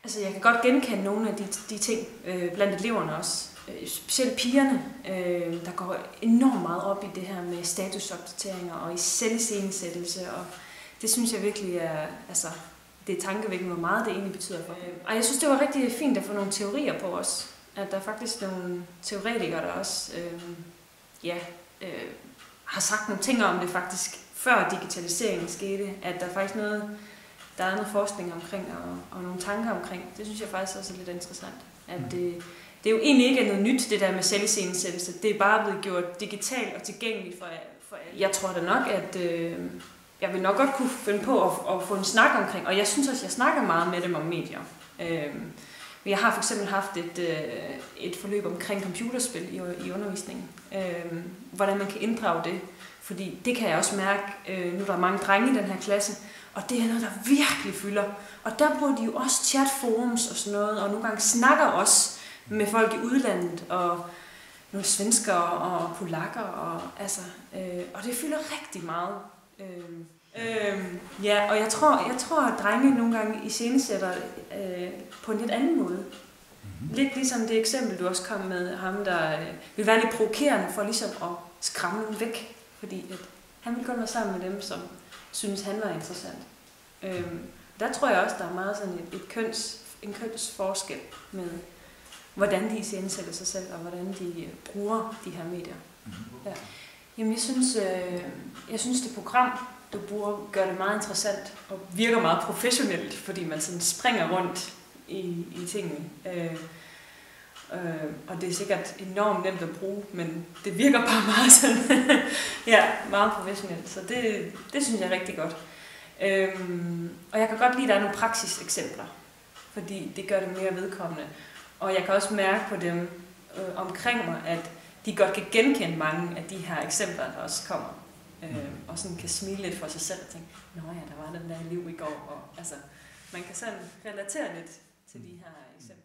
Altså, jeg kan godt genkende nogle af de ting blandt eleverne også. Specielt pigerne, der går enormt meget op i det her med statusopdateringer og i selviscenesættelse, og det synes jeg virkelig er, altså, det er tankevækkende, hvor meget det egentlig betyder for dem. Og jeg synes, det var rigtig fint at få nogle teorier på os. At der er faktisk nogle teoretikere, der også har sagt nogle ting om det faktisk, før digitaliseringen skete. At der er faktisk der er noget forskning omkring og nogle tanker omkring. Det synes jeg faktisk også er lidt interessant. At det er jo egentlig ikke noget nyt, det der med selviscenesættelse. Det er bare blevet gjort digitalt og tilgængeligt for alle. Jeg tror da nok, at jeg vil nok godt kunne finde på at få en snak omkring, og jeg synes også, at jeg snakker meget med dem om medier. Jeg har for eksempel haft et forløb omkring computerspil i undervisningen. Hvordan man kan inddrage det. Fordi det kan jeg også mærke, nu der er mange drenge i den her klasse, og det er noget, der virkelig fylder. Og der bruger de jo også chatforums og sådan noget, og nogle gange snakker også med folk i udlandet, og nogle svenskere og polakker, og det fylder rigtig meget. Og jeg tror, at drenge nogle gange iscenesætter på en lidt anden måde. Lidt ligesom det eksempel, du også kom med, ham der vil være lidt provokerende for ligesom at skræmme dem væk. Fordi at han vil godt være sammen med dem, som synes, han var interessant. Der tror jeg også, der er meget sådan en kønsforskel med, hvordan de iscenesætter sig selv, og hvordan de bruger de her medier. Ja. Jamen, jeg synes, det program, du bruger, gør det meget interessant og virker meget professionelt, fordi man sådan springer rundt i tingene. Og det er sikkert enormt nemt at bruge, men det virker bare meget sådan, meget professionelt. Så det synes jeg er rigtig godt. Og jeg kan godt lide, at der er nogle praksiseksempler, fordi det gør det mere vedkommende. Og jeg kan også mærke på dem omkring mig, at de godt kan genkende mange af de her eksempler, der også kommer. Og sådan kan smile lidt for sig selv og tænke, nå ja, der var den der liv i går. Og, altså, man kan sådan relatere lidt til de her eksempler.